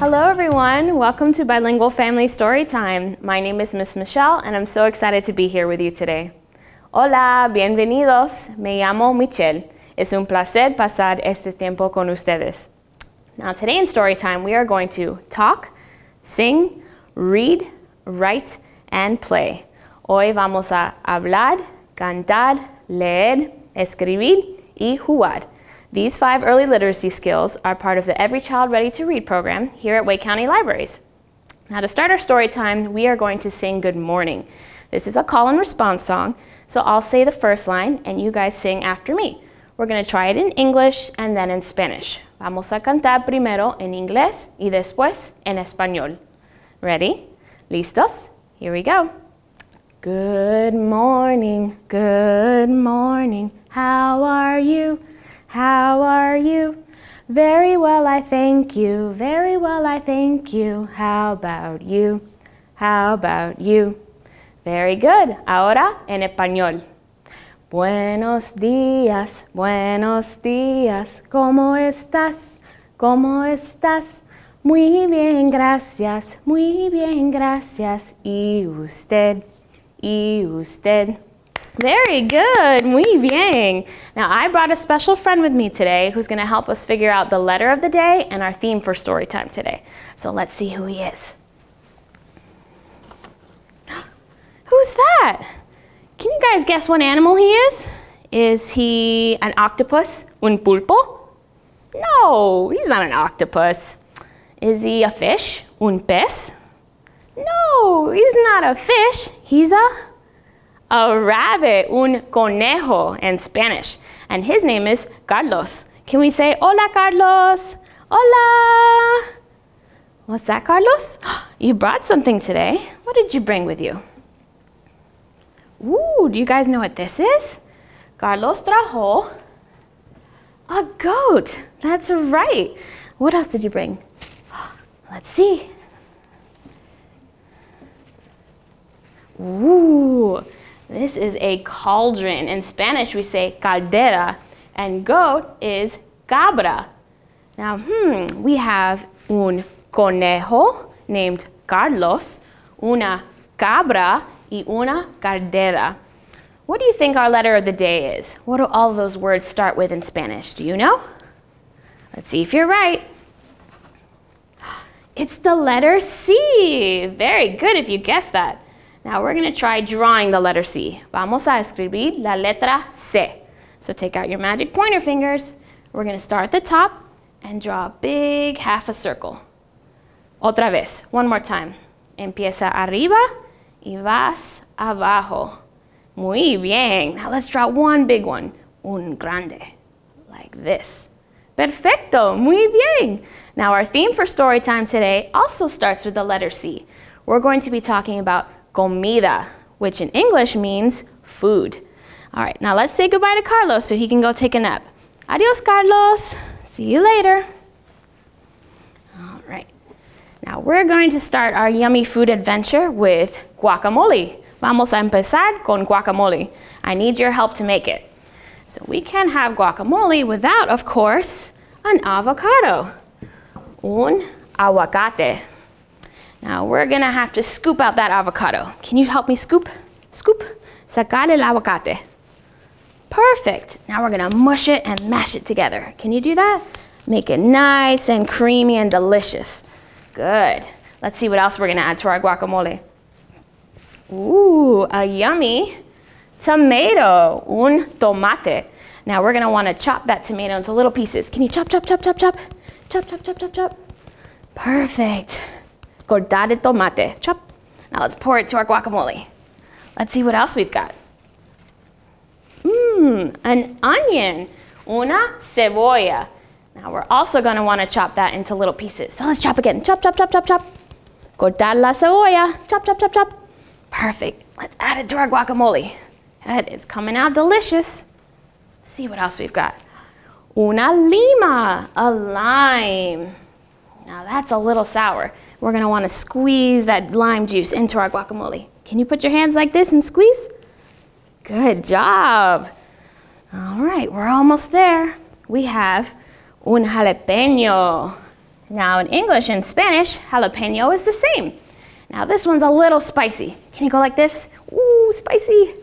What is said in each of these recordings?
Hello everyone, welcome to Bilingual Family Storytime. My name is Miss Michelle and I'm so excited to be here with you today. Hola, bienvenidos, me llamo Michelle. Es un placer pasar este tiempo con ustedes. Now today in Storytime we are going to talk, sing, read, write, and play. Hoy vamos a hablar, cantar, leer, escribir, y jugar. These 5 early literacy skills are part of the Every Child Ready to Read program here at Wake County Libraries. Now to start our story time, we are going to sing Good Morning. This is a call and response song, so I'll say the first line and you guys sing after me. We're going to try it in English and then in Spanish. Vamos a cantar primero en inglés y después en español. Ready? ¿Listos? Here we go. Good morning, how are you? How are you? Very well, I thank you, very well, I thank you. How about you? How about you? Very good. Ahora en español. Buenos días, ¿cómo estás? ¿Cómo estás? Muy bien, gracias, ¿y usted? ¿Y usted? Very good, muy bien. Now I brought a special friend with me today who's going to help us figure out the letter of the day and our theme for story time today. So let's see who he is. Who's that? Can you guys guess what animal he is? Is he an octopus? Un pulpo? No, he's not an octopus. Is he a fish? Un pez? No, he's not a fish. He's a rabbit, un conejo in Spanish. And his name is Carlos. Can we say, hola, Carlos? Hola. What's that, Carlos? You brought something today. What did you bring with you? Ooh, do you guys know what this is? Carlos trajo a goat. That's right. What else did you bring? Let's see. Ooh, this is a cauldron. In Spanish, we say caldera, and goat is cabra. Now, we have un conejo named Carlos, una cabra, y una caldera. What do you think our letter of the day is? What do all of those words start with in Spanish? Do you know? Let's see if you're right. It's the letter C. Very good if you guessed that. Now we're going to try drawing the letter C. Vamos a escribir la letra C. So take out your magic pointer fingers. We're going to start at the top and draw a big half a circle. Otra vez. One more time. Empieza arriba y vas abajo. Muy bien. Now let's draw one big one. Un grande. Like this. Perfecto. Muy bien. Now our theme for story time today also starts with the letter C. We're going to be talking about comida, which in English means food. All right, now let's say goodbye to Carlos so he can go take a nap. Adios, Carlos. See you later. All right. Now we're going to start our yummy food adventure with guacamole. Vamos a empezar con guacamole. I need your help to make it. So we can't have guacamole without, of course, an avocado. Un aguacate. Now we're gonna have to scoop out that avocado. Can you help me scoop? Scoop. Sacar el aguacate. Perfect. Now we're gonna mush it and mash it together. Can you do that? Make it nice and creamy and delicious. Good. Let's see what else we're gonna add to our guacamole. Ooh, a yummy tomato. Un tomate. Now we're gonna wanna chop that tomato into little pieces. Can you chop, chop, chop, chop, chop? Chop, chop, chop, chop, chop. Perfect. Cortar el tomate. Chop. Now let's pour it to our guacamole. Let's see what else we've got. An onion. Una cebolla. Now we're also going to want to chop that into little pieces. So let's chop again. Chop, chop, chop, chop, chop. Cortar la cebolla. Chop, chop, chop, chop. Perfect. Let's add it to our guacamole. Good. It's coming out delicious. Let's see what else we've got. Una lima. A lime. Now that's a little sour. We're going to want to squeeze that lime juice into our guacamole. Can you put your hands like this and squeeze? Good job. All right, we're almost there. We have un jalapeno. Now in English and Spanish, jalapeno is the same. Now this one's a little spicy. Can you go like this? Ooh, spicy,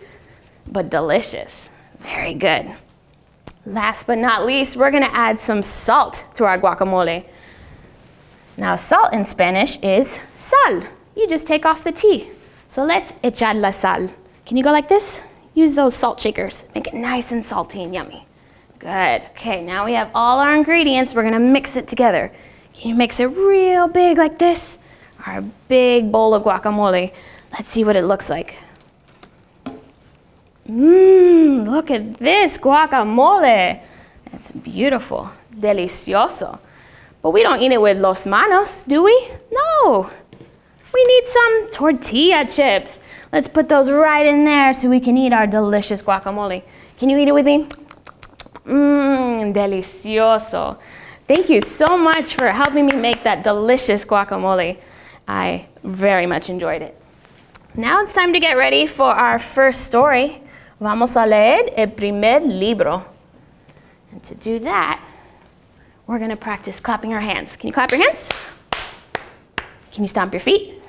but delicious. Very good. Last but not least, we're gonna add some salt to our guacamole. Now salt in Spanish is sal. You just take off the T. So let's echar la sal. Can you go like this? Use those salt shakers. Make it nice and salty and yummy. Good. Okay, now we have all our ingredients. We're gonna mix it together. Can you mix it real big like this? Our big bowl of guacamole. Let's see what it looks like. Look at this guacamole. It's beautiful, delicioso. But we don't eat it with los manos, do we? No. We need some tortilla chips. Let's put those right in there so we can eat our delicious guacamole. Can you eat it with me? Delicioso. Thank you so much for helping me make that delicious guacamole. I very much enjoyed it. Now it's time to get ready for our first story. Vamos a leer el primer libro. And to do that, we're going to practice clapping our hands. Can you clap your hands? Can you stomp your feet?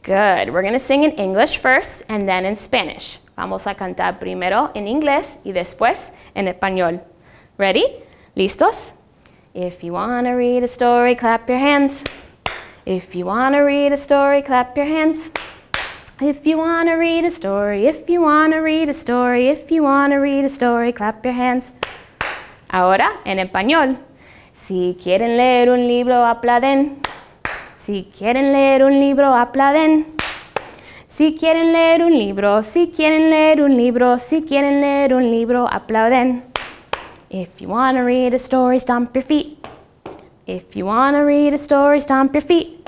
Good. We're going to sing in English first and then in Spanish. Vamos a cantar primero en inglés y después en español. Ready? ¿Listos? If you want to read a story, clap your hands. If you want to read a story, clap your hands. If you want to read a story, if you want to read a story, if you want to read a story, clap your hands. Ahora en español. Si quieren leer un libro, aplauden. Si quieren leer un libro, aplauden. Si quieren leer un libro, si quieren leer un libro, si quieren leer un libro, aplauden. If you want to read a story, stomp your feet. If you want to read a story, stomp your feet.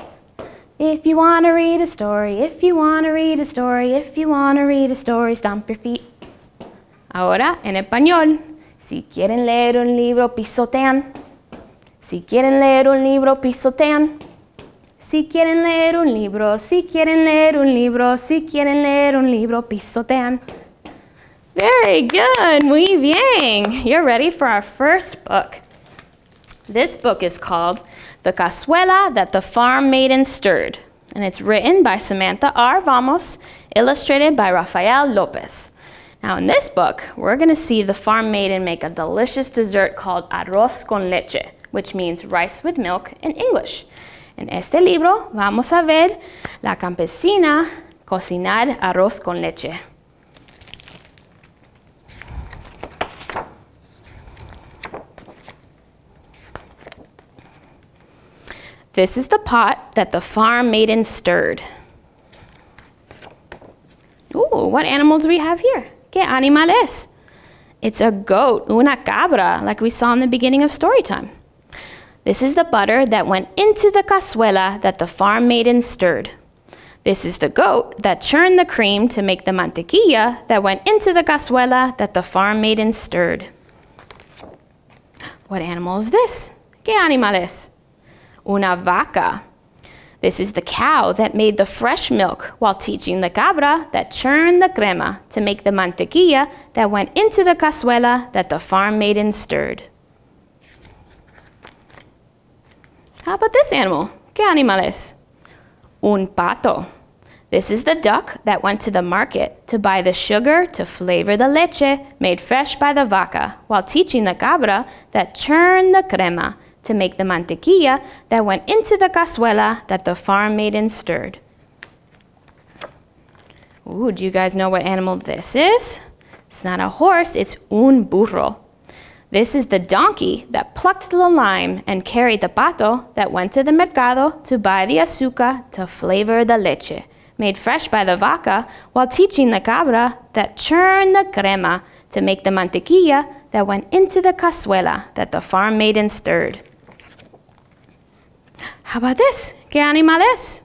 If you want to read a story, if you want to read a story, if you want to read a story, stomp your feet. Ahora en español. Si quieren leer un libro, pisotean. Si quieren leer un libro, pisotean. Si quieren leer un libro, si quieren leer un libro, si quieren leer un libro, pisotean. Very good, muy bien. You're ready for our first book. This book is called The Cazuela That the Farm Maiden Stirred, and it's written by Samantha R. Vamos, illustrated by Rafael Lopez. Now in this book, we're going to see the farm maiden make a delicious dessert called arroz con leche, which means rice with milk in English. En este libro vamos a ver la campesina cocinar arroz con leche. This is the pot that the farm maiden stirred. Ooh, what animals do we have here? ¿Qué animal es? It's a goat, una cabra, like we saw in the beginning of story time. This is the butter that went into the cazuela that the farm maiden stirred. This is the goat that churned the cream to make the mantequilla that went into the cazuela that the farm maiden stirred. What animal is this? ¿Qué animal es? Una vaca. This is the cow that made the fresh milk while teaching the cabra that churned the crema to make the mantequilla that went into the cazuela that the farm maiden stirred. How about this animal? ¿Qué animal es? Un pato. This is the duck that went to the market to buy the sugar to flavor the leche made fresh by the vaca while teaching the cabra that churned the crema to make the mantequilla that went into the cazuela that the farm maiden stirred. Ooh, do you guys know what animal this is? It's not a horse, it's un burro. This is the donkey that plucked the lime and carried the pato that went to the mercado to buy the azúcar to flavor the leche, made fresh by the vaca while teaching the cabra that churned the crema to make the mantequilla that went into the cazuela that the farm maiden stirred. How about this? ¿Qué animal es?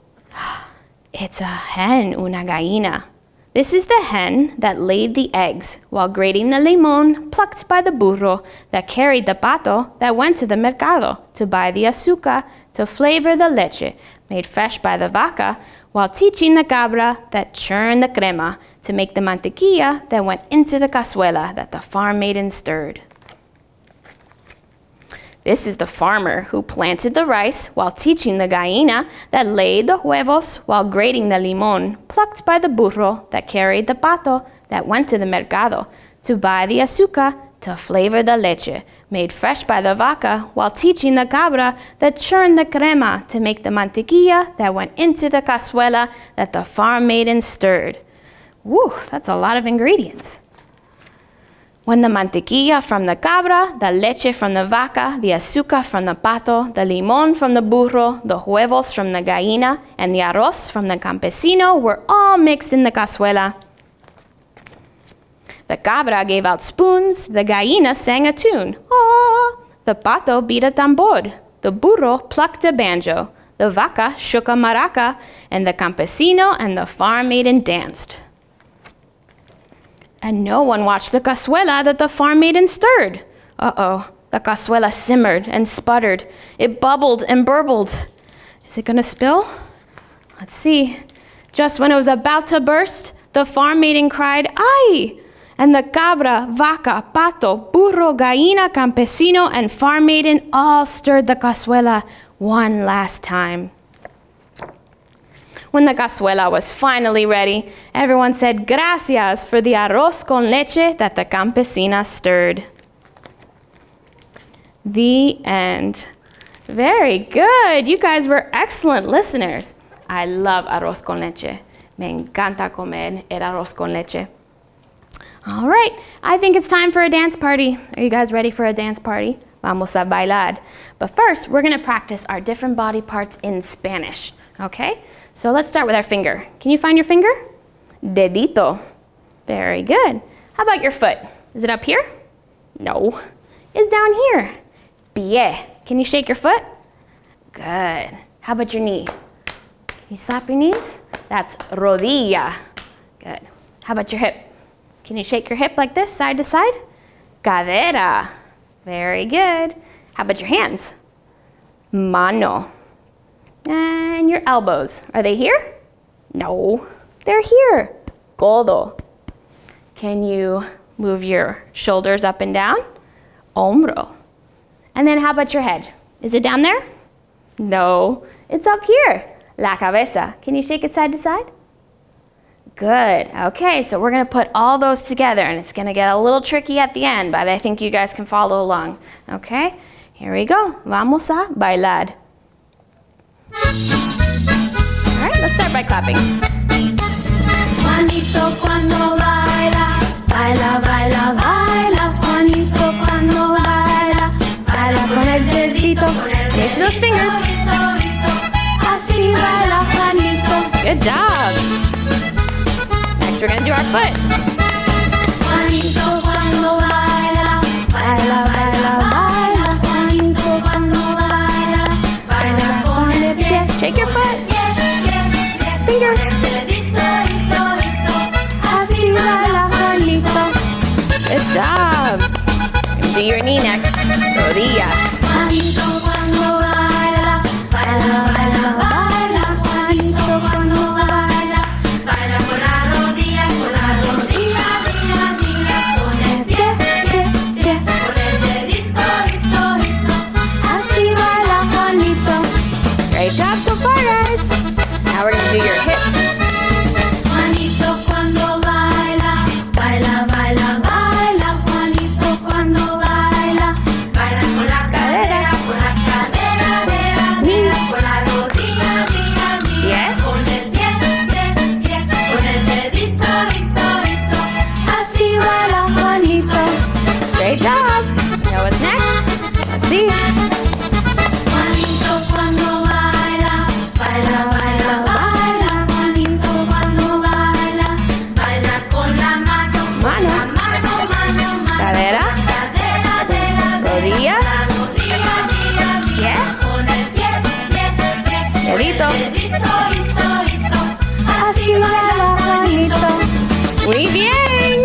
It's a hen, una gallina. This is the hen that laid the eggs while grating the limón plucked by the burro that carried the pato that went to the mercado to buy the azúcar to flavor the leche made fresh by the vaca while teaching the cabra that churned the crema to make the mantequilla that went into the cazuela that the farm maiden stirred. This is the farmer who planted the rice while teaching the gallina that laid the huevos while grating the limón, plucked by the burro that carried the pato that went to the mercado to buy the azúcar to flavor the leche, made fresh by the vaca while teaching the cabra that churned the crema to make the mantequilla that went into the cazuela that the farm maiden stirred. Woo, that's a lot of ingredients. When the mantequilla from the cabra, the leche from the vaca, the azúcar from the pato, the limón from the burro, the huevos from the gallina, and the arroz from the campesino were all mixed in the cazuela, the cabra gave out spoons, the gallina sang a tune. Ah! The pato beat a tambor, the burro plucked a banjo, the vaca shook a maraca, and the campesino and the farm maiden danced. And no one watched the cazuela that the farm maiden stirred. Uh-oh, the cazuela simmered and sputtered. It bubbled and burbled. Is it gonna spill? Let's see. Just when it was about to burst, the farm maiden cried, "Ay!" And the cabra, vaca, pato, burro, gallina, campesino, and farm maiden all stirred the cazuela one last time. When the cazuela was finally ready, everyone said gracias for the arroz con leche that the campesina stirred. The end. Very good. You guys were excellent listeners. I love arroz con leche. Me encanta comer el arroz con leche. All right, I think it's time for a dance party. Are you guys ready for a dance party? Vamos a bailar. But first, we're going to practice our different body parts in Spanish, okay? So let's start with our finger. Can you find your finger? Dedito. Very good. How about your foot? Is it up here? No. It's down here. Pie. Can you shake your foot? Good. How about your knee? Can you slap your knees? That's rodilla. Good. How about your hip? Can you shake your hip like this, side to side? Cadera. Very good. How about your hands? Mano. And your elbows. Are they here? No, they're here. Codo. Can you move your shoulders up and down? Hombro. And then how about your head? Is it down there? No, it's up here. La cabeza. Can you shake it side to side? Good. Okay, so we're going to put all those together, and it's going to get a little tricky at the end, but I think you guys can follow along. Okay, here we go. Vamos a bailar. All right, let's start by clapping. Juanito cuando baila, baila, baila, baila. Juanito cuando baila, baila con el dedito. Raise those fingers. Así baila Juanito. Good job. We're going to do our foot. Juanito cuando baila, baila, baila, baila. Juanito cuando baila, baila con el pie. Shake your foot. Finger. Así baila Juanito. Good job. And do your knee next. Rodilla. Juanito cuando baila, baila, baila, baila. Juanito cuando baila, baila con la Great job so far, guys. Now we're going to do your hips. Juanito cuando baila, baila, baila, baila. Juanito cuando baila, baila con la cadera, con la cadera, con la rodilla, con el pie, con el dedito, así baila Juanito. Great job. Now what's next? Let's see. Muy bien.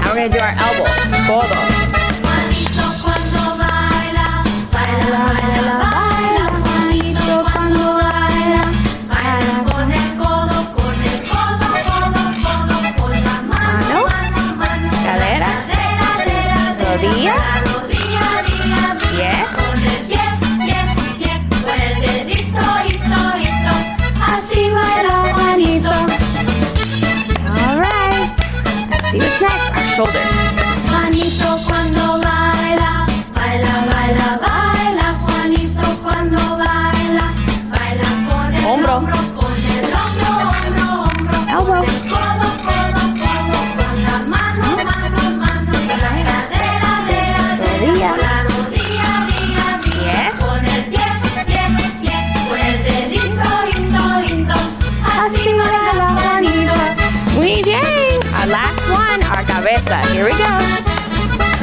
Now we're going to do our elbow. Codo. Juanito cuando baila, baila, baila, baila. Juanito cuando baila, baila con el codo, con el codo, codo, con la mano, cadera, rodilla, pie, shoulders. Juanito cuando baila, baila, baila, baila. Juanito cuando baila, baila con el Hombro. hombro, con el hombro, hombro, hombro. Elbow. Con el codo, codo, codo. Con la mano, mano, mano. Con la cadera, cadera, Rodilla. con la rodilla, día, día. Yes. Con el pie, pie, pie. Con el dedito, hito, hito. Así baila Juanito. Muy bien. Our last one, our cabeza. Here we go.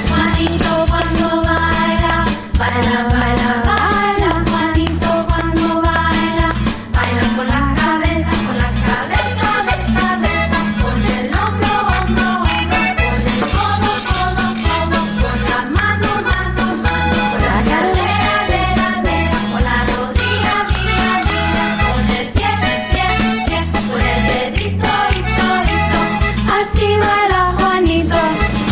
Juanito cuando baila, baila, baila, baila. Juanito cuando baila, baila con la cabeza, con la cabeza, cabeza, cabeza. Con el hombro, hombro, hombro. Con el codo, codo, codo. Con la mano, mano, mano. Con la cadera, cadera, cadera. Con la rodilla, día, día. Con el pie, pie, pie. Con el dedito, hito, hito. Así baila Juanito.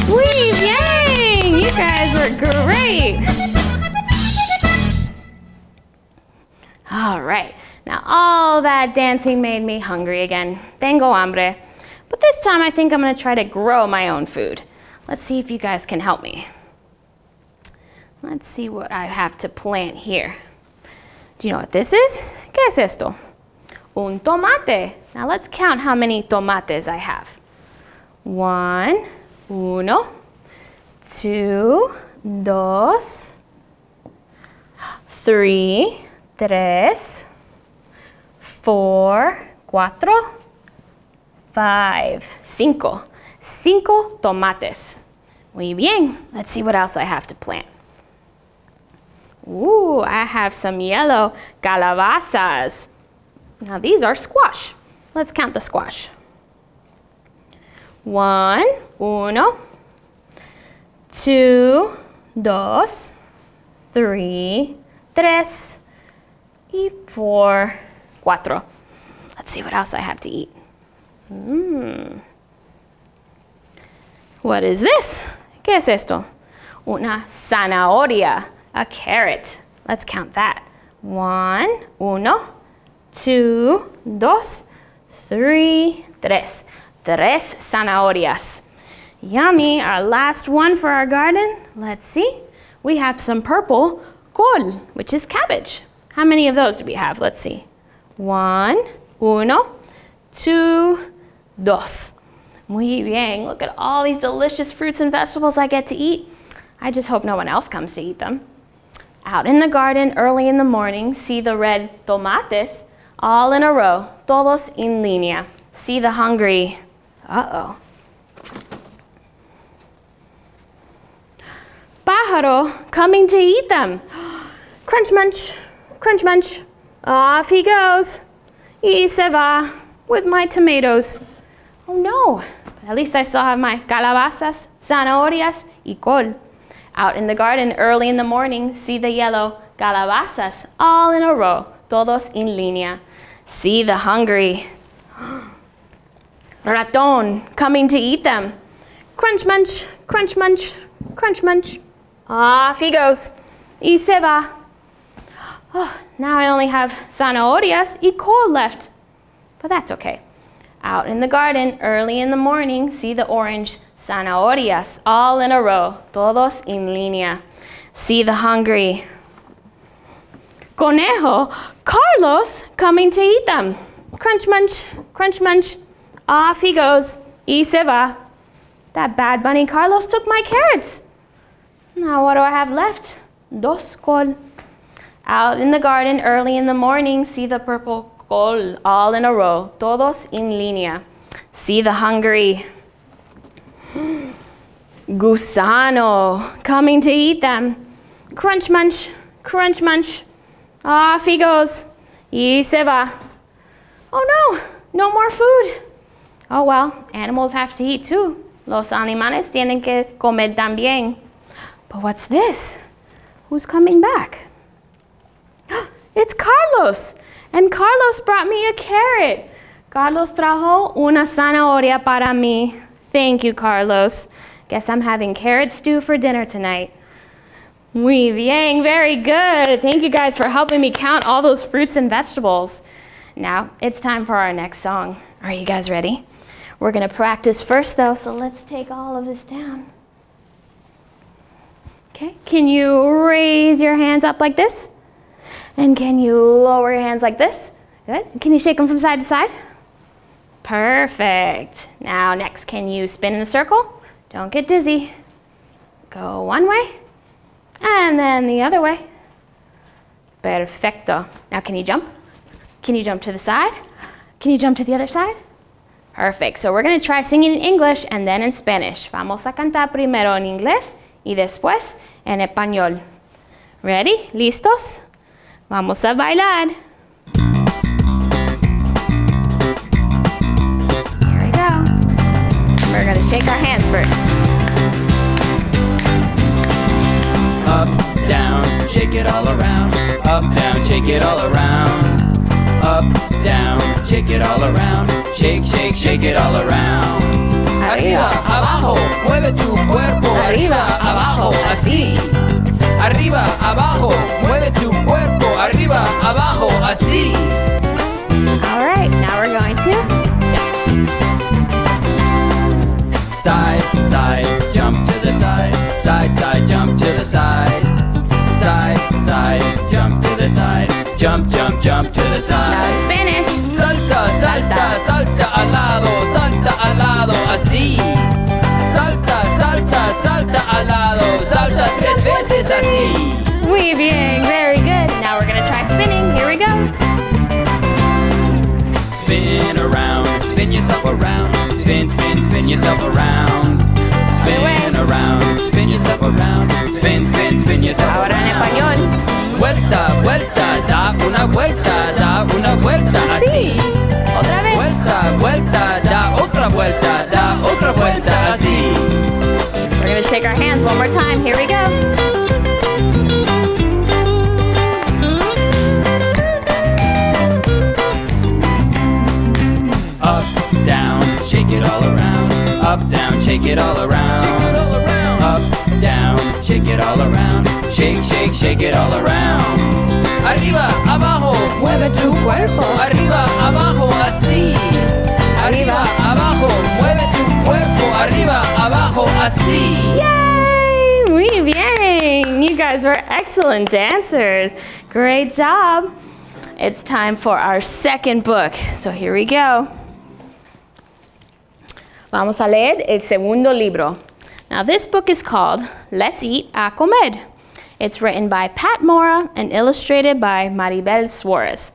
Muy bien. You guys were great. All right. Now all that dancing made me hungry again. Tengo hambre. But this time I think I'm going to try to grow my own food. Let's see if you guys can help me. Let's see what I have to plant here. Do you know what this is? ¿Qué es esto? Un tomate. Now let's count how many tomates I have. 1, 2, 2, 3, 4, 5, 5. 5 tomates. Muy bien. Let's see what else I have to plant. Ooh, I have some yellow calabazas. Now these are squash. Let's count the squash. 1, 2, 3, 4, 4. Let's see what else I have to eat. What is this? ¿Qué es esto? Una zanahoria, a carrot. Let's count that. 1, 2, 3, 3 zanahorias. Yummy. Our last one for our garden. Let's see. We have some purple col, which is cabbage. How many of those do we have? Let's see. 1, 2, 2. Muy bien. Look at all these delicious fruits and vegetables I get to eat. I just hope no one else comes to eat them. Out in the garden early in the morning, see the red tomates all in a row, todos en línea. See the hungry. Uh-oh. Pájaro coming to eat them. Crunch munch, crunch munch. Off he goes. Y se va with my tomatoes. Oh no, at least I still have my calabazas, zanahorias, y col. Out in the garden early in the morning, see the yellow calabazas all in a row, todos en línea. See the hungry. Raton coming to eat them. Crunch munch, crunch munch, crunch munch. Off he goes. Y se va. Oh, now I only have zanahorias y col left. But that's okay. Out in the garden early in the morning, see the orange zanahorias all in a row, todos en línea. See the hungry. Conejo, Carlos coming to eat them. Crunch munch, crunch munch. Off he goes. Y se va. That bad bunny Carlos took my carrots. Now what do I have left? Dos col. Out in the garden early in the morning, see the purple col all in a row, todos en línea. See the hungry. Gusano coming to eat them. Crunch munch, crunch munch. Off he goes. Y se va. Oh no, no more food. Oh well, animals have to eat too. Los animales tienen que comer también. But what's this? Who's coming back? It's Carlos. And Carlos brought me a carrot. Carlos trajo una zanahoria para mí. Thank you, Carlos. Guess I'm having carrot stew for dinner tonight. Muy bien, very good. Thank you guys for helping me count all those fruits and vegetables. Now it's time for our next song. Are you guys ready? We're going to practice first, though, so let's take all of this down. Okay, can you raise your hands up like this? And can you lower your hands like this? Good. Can you shake them from side to side? Perfect. Now next, can you spin in a circle? Don't get dizzy. Go one way, and then the other way. Perfecto. Now can you jump? Can you jump to the side? Can you jump to the other side? Perfect. So we're going to try singing in English and then in Spanish. Vamos a cantar primero en inglés y después en español. Ready? ¿Listos? Vamos a bailar. Here we go. We're going to shake our hands first. Up, down, shake it all around. Up, down, shake it all around. Up, down, shake it all around. Shake, shake, shake it all around. Arriba, abajo, mueve tu cuerpo. Arriba, abajo, así. Arriba, abajo, mueve tu cuerpo. Arriba, abajo, así. All right, now we're going to jump. Side, side, jump to the side. Side, side, jump to the side. Side, side, jump to the side. Jump, jump, jump to the Now in side. Spanish. Salta, salta, salta al lado, así. Salta, salta, salta al lado, salta 3 veces así. Muy bien, very good. Now we're going to try spinning. Here we go. Spin around, spin yourself around. Spin, spin, spin yourself around. Spin around, spin yourself around. Spin, spin, spin yourself Ahora en around. español. Vuelta, vuelta, da una vuelta, así. Otra vez. Vuelta, vuelta, da otra vuelta, así. We're going to shake our hands one more time. Here we go. Up, down, shake it all around. Up, down, shake it all around. Up, down, shake it all around. Shake, shake, shake it all around. Arriba, abajo, mueve tu cuerpo. Arriba, abajo, así. Arriba, abajo, mueve tu cuerpo. Arriba, abajo, así. Yay! Muy bien. You guys were excellent dancers. Great job. It's time for our second book. So here we go. Vamos a leer el segundo libro. Now this book is called Let's Eat a Comer. It's written by Pat Mora and illustrated by Maribel Suarez.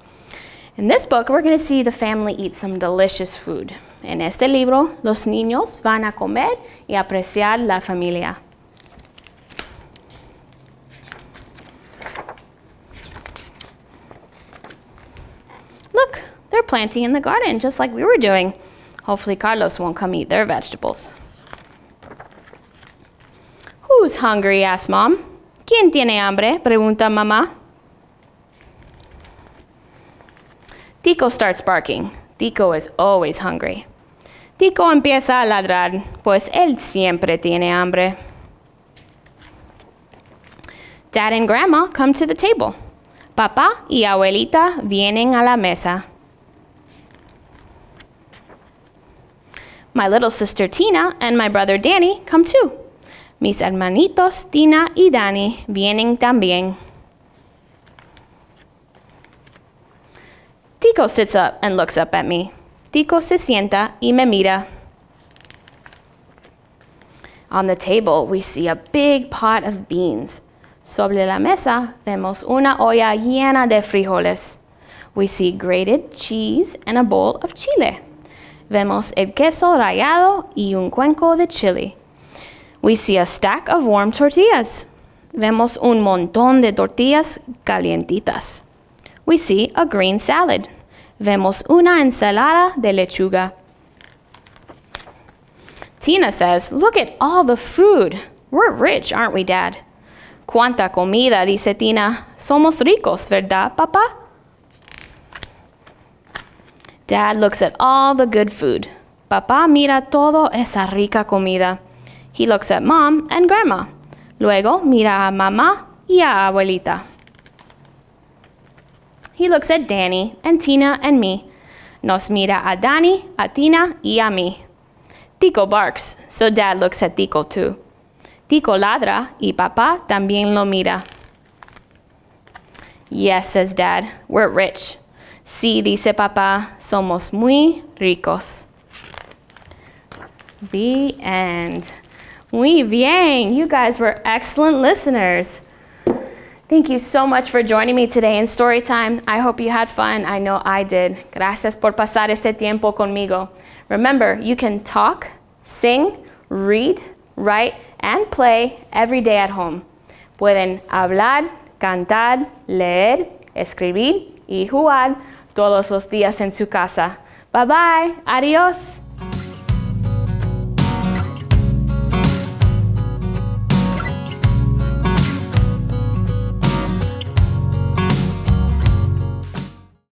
In this book, we're going to see the family eat some delicious food. En este libro, los niños van a comer y apreciar la familia. Look, they're planting in the garden just like we were doing. Hopefully Carlos won't come eat their vegetables. Who's hungry? Asked Mom. ¿Quién tiene hambre? Pregunta Mamá. Tico starts barking. Tico is always hungry. Tico empieza a ladrar, pues él siempre tiene hambre. Dad and Grandma come to the table. Papá y Abuelita vienen a la mesa. My little sister Tina and my brother Danny come too. Mis hermanitos Tina y Danny vienen también. Tico sits up and looks up at me. Tico se sienta y me mira. On the table, we see a big pot of beans. Sobre la mesa, vemos una olla llena de frijoles. We see grated cheese and a bowl of chile. Vemos el queso rallado y un cuenco de chile. We see a stack of warm tortillas. Vemos un montón de tortillas calientitas. We see a green salad. Vemos una ensalada de lechuga. Tina says, "Look at all the food. We're rich, aren't we, Dad?" "Cuánta comida," dice Tina. "Somos ricos, ¿verdad, Papá?" Dad looks at all the good food. Papá mira toda esa rica comida. He looks at Mom and Grandma. Luego mira a Mamá y a Abuelita. He looks at Danny and Tina and me. Nos mira a Danny, a Tina y a mí. Tico barks, so Dad looks at Tico too. Tico ladra y papá también lo mira. Yes, says Dad, we're rich. Sí, dice papá, somos muy ricos. The end. Muy bien. You guys were excellent listeners. Thank you so much for joining me today in Storytime. I hope you had fun. I know I did. Gracias por pasar este tiempo conmigo. Remember, you can talk, sing, read, write, and play every day at home. Pueden hablar, cantar, leer, escribir y jugar todos los días en su casa. Bye bye. Adiós.